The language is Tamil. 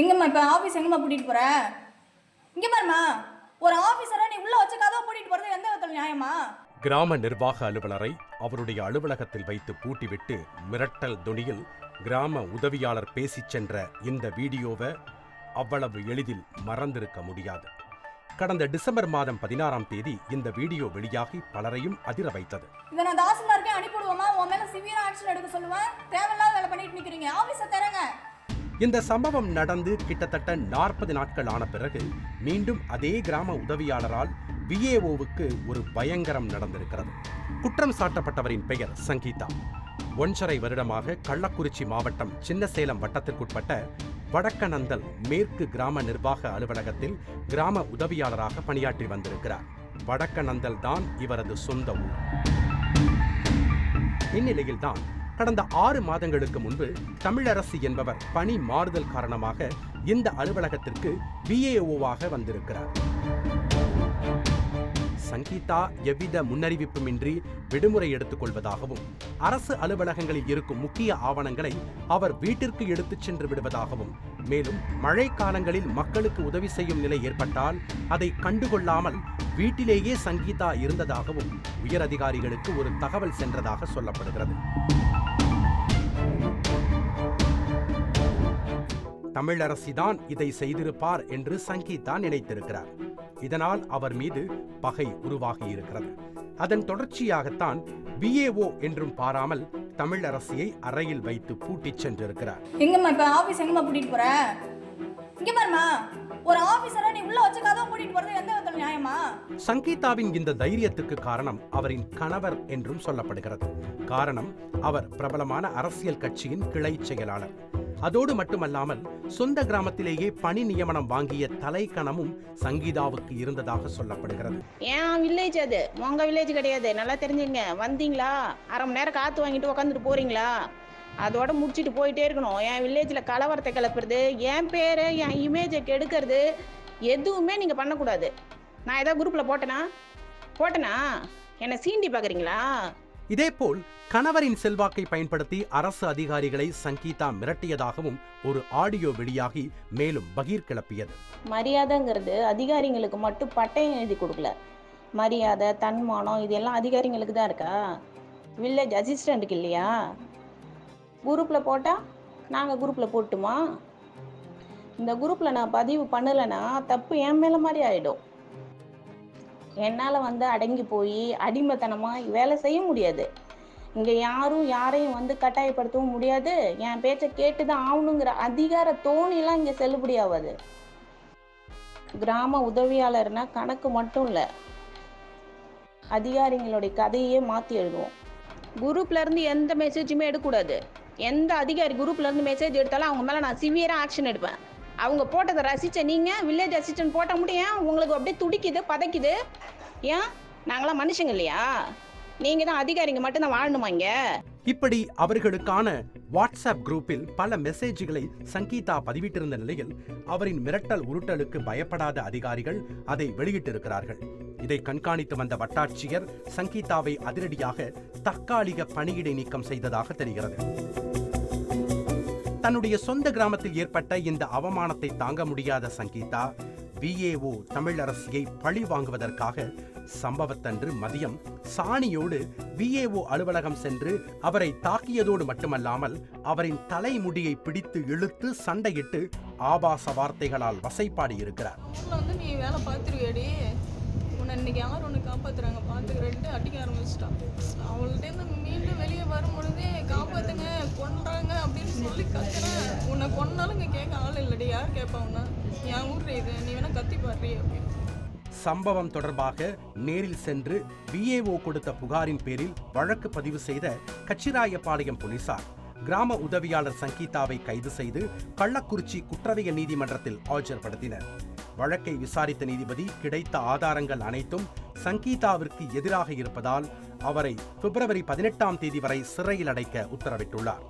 எங்கம்மா இப்போ ஆஃபீஸ் எங்கம்மா கூட்டிகிட்டு போகிற? இங்கே பாருமா, ஒரு ஆஃபீஸரை நீ உள்ளே வச்சு கதவை பூட்டிட்டு போகிறது எந்த விதத்தில் நியாயமா? கிராம நிர்வாக அலுவலரை அவருடைய அலுவலகத்தில் வைத்து பூட்டிவிட்டு மிரட்டல் தொனியில் கிராம உதவியாளர் பேசிச் சென்ற இந்த வீடியோவை அவ்வளவு எளிதில் மறந்திருக்க முடியாது. கடந்த டிசம்பர் மாதம் 16ஆம் தேதி இந்த வீடியோ வெளியாகி பலரையும் அதிர வைத்தது. இதை நான் தாசில்தாருக்கே அனுப்பிடுவோமா? உன் மேல சிவியரா ஆக்ஷன் எடுக்க சொல்லுவேன். தேவையில்லாத வேலை பண்ணிட்டு நிக்கிறீங்க. ஆபீஸை தரங்க. இந்த சம்பவம் நடந்து கிட்டத்தட்ட 40 நாட்கள் ஆன பிறகு மீண்டும் அதே கிராம உதவியாளரால் விஏஓவுக்கு ஒரு பயங்கரம் நடந்திருக்கிறது. குற்றம் சாட்டப்பட்டவரின் பெயர் சங்கீதா. 1.5 வருடமாக கள்ளக்குறிச்சி மாவட்டம் சின்னசேலம் வட்டத்திற்குட்பட்ட வடக்கநந்தல் மேற்கு கிராம நிர்வாக அலுவலகத்தில் கிராம உதவியாளராக பணியாற்றி வந்திருக்கிறார். வடக்கநந்தல் தான் இவரது சொந்த ஊர். இந்நிலையில்தான் கடந்த 6 மாதங்களுக்கு முன்பு தமிழரசி என்பவர் பணி மாறுதல் காரணமாக இந்த அலுவலகத்திற்கு விஏஓவாக வந்திருக்கிறார். சங்கீதா எவ்வித முன்னறிவிப்புமின்றி விடுமுறை எடுத்துக் கொள்வதாகவும் அரசு அலுவலகங்களில் இருக்கும் முக்கிய ஆவணங்களை அவர் வீட்டிற்கு எடுத்துச் சென்று விடுவதாகவும், மேலும் மழை காலங்களில் மக்களுக்கு உதவி செய்யும் நிலை ஏற்பட்டால் அதை கண்டுகொள்ளாமல் வீட்டிலேயே சங்கீதா இருந்ததாகவும் உயர் அதிகாரிகளுக்கு ஒரு தகவல் சென்றதாக சொல்லப்படுகிறது. தமிழரசிதான் இதை செய்திருப்பார் என்று சங்கீதா நினைத்திருக்கிறார். இதனால் அவர் மீது பகை உருவாகி இருக்கிறது. அதன் தொடர்ச்சியாகத்தான் விஏஓ என்றும் பாராமல் தமிழரசியை அறையில் வைத்து பூட்டிச் சென்றிருக்கிறார். எங்கம்மா இப்ப ஆபீஸ் எங்கம்மா கூட்டிட்டு போற? இங்க பாருமா, ஒரு ஆபீஸரை நீ உள்ள வச்சு கதவை பூட்டிட்டு போறது எந்த விதத்தில் நியாயமா? சங்கீதாவின் இந்த தைரியத்துக்கு காரணம் அவரின் கணவர் என்றும் சொல்லப்படுகிறது. காரணம், அவர் பிரபலமான அரசியல் கட்சியின் கிளை செயலாளர். அதோடு மட்டுமல்லாமல் சொந்த கிராமத்திலேயே பணி நியமனம் வாங்கிய தலைக்கணமும் சங்கீதாவுக்கு இருந்ததாக சொல்லப்படுகிறது. ஏன் வில்லேஜ் அது, உங்க வில்லேஜ் கிடையாது, நல்லா தெரிஞ்சுங்க. வந்தீங்களா, அரை மணி நேரம் காத்து வாங்கிட்டு உக்காந்துட்டு போறீங்களா, அதோட முடிச்சுட்டு போயிட்டே இருக்கணும். என் வில்லேஜில் கலவரத்தை கிளப்புறது, என் பேரை என் இமேஜை கெடுக்கிறது எதுவுமே நீங்கள் பண்ணக்கூடாது. நான் ஏதாவது குரூப்பில் போட்டேனா என்னை சீண்டி பார்க்குறீங்களா? இதேபோல் கணவரின் செல்வாக்கை பயன்படுத்தி அரசு அதிகாரிகளை சங்கீதா மிரட்டியதாகவும் ஒரு ஆடியோ வெளியாகி மேலும் பகீர் கிளப்பியது. மரியாதைங்கிறது அதிகாரிங்களுக்கு மட்டும் பட்டயம் எழுதி கொடுக்கல. மரியாதை, தன்மானம் இதெல்லாம் அதிகாரிங்களுக்கு தான் இருக்கா? வில்லேஜ் அசிஸ்டண்ட்டுக்கு இல்லையா? குரூப்பில் போட்டால் நாங்கள் குரூப்பில் போட்டுமா? இந்த குரூப்பில் நான் பதிவு பண்ணலைன்னா தப்பு என் மேலே மாதிரி ஆகிடும். என்னால் அடங்கி போய் அடிமைத்தனமாக வேலை செய்ய முடியாது. இங்கே யாரும் யாரையும் கட்டாயப்படுத்தவும் முடியாது. என் பேச்சை கேட்டு தான் ஆகணுங்கிற அதிகார தோணிலாம் இங்கே செல்லுபடி ஆகாது. கிராம உதவியாளர்னா கணக்கு மட்டும் இல்லை, அதிகாரிங்களுடைய கதையே மாற்றி எழுதுவோம். குரூப்லேருந்து எந்த மெசேஜுமே எடுக்கக்கூடாது. எந்த அதிகாரி குரூப்லேருந்து மெசேஜ் எடுத்தாலும் அவங்க மேலே நான் சிவியராக ஆக்ஷன் எடுப்பேன். அவங்க போட்டதை ரசித்த நீங்கள் வில்லேஜ் அசிஸ்டன்ட் போட்ட முடியும், உங்களுக்கு அப்படியே துடிக்குது, பதைக்குது. ஏன் நாங்களாம் மனுஷங்க இல்லையா? நீங்கள் தான் அதிகாரிங்க மட்டும்தான் வாழணுமா இங்கே? இப்படி அவர்களுக்கான வாட்ஸ்அப் குரூப்பில் பல மெசேஜ்களை சங்கீதா பதிவிட்டிருந்த நிலையில் அவரின் மிரட்டல் உருட்டலுக்கு பயப்படாத அதிகாரிகள் அதை வெளியிட்டிருக்கிறார்கள். இதை கண்காணித்து வந்த வட்டாட்சியர் சங்கீதாவை அதிரடியாக தற்காலிக பணியிடை நீக்கம் செய்ததாக தெரிகிறது. தன்னுடைய சொந்த கிராமத்தில் ஏற்பட்ட இந்த அவமானத்தை தாங்க முடியாத சங்கீதா விஏஓ தமிழரசியை பழி வாங்குவதற்காக சம்பவத்தன்று மதியம் சாணியோடு விஏஓ அலுவலகம் சென்று அவரை தாக்கியதோடு மட்டுமல்லாமல் அவரின் தலைமுடியை பிடித்து இழுத்து சண்டையிட்டு ஆபாச வார்த்தைகளால் வசைப்பாடி இருக்கிறார். நீ வேலை பார்த்துருவியடி, உன்னை இன்னைக்கு யார் ஒன்று காப்பாத்துறாங்க பார்த்துக்கிறேன்ட்டு அடிக்க ஆரம்பிச்சிட்டான். அவள்கிட்ட மீண்டும் வெளியே வரும்பொழுதே காப்பாத்துங்க, கொன்றாங்க அப்படின்னு சொல்லி கத்துறேன். உன்னை கொன்னாலும் இங்கே கேட்க ஆள் இல்லடி, யார் கேட்பா உன்ன? என் ஊர்ல இது, நீ வேணா கத்தி பாடுறி அப்படின்னு. சம்பவம் தொடர்பாக நேரில் சென்று விஏஓ கொடுத்த புகாரின் பேரில் வழக்கு பதிவு செய்த கச்சிராயபாளையம் போலீசார் கிராம உதவியாளர் சங்கீதாவை கைது செய்து கள்ளக்குறிச்சி குற்றவியல் நீதிமன்றத்தில் ஆஜர்படுத்தினர். வழக்கை விசாரித்த நீதிபதி கிடைத்த ஆதாரங்கள் அனைத்தும் சங்கீதாவிற்கு எதிராக இருப்பதால் அவரை பிப்ரவரி 18ஆம் தேதி வரை சிறையில் அடைக்க உத்தரவிட்டுள்ளார்.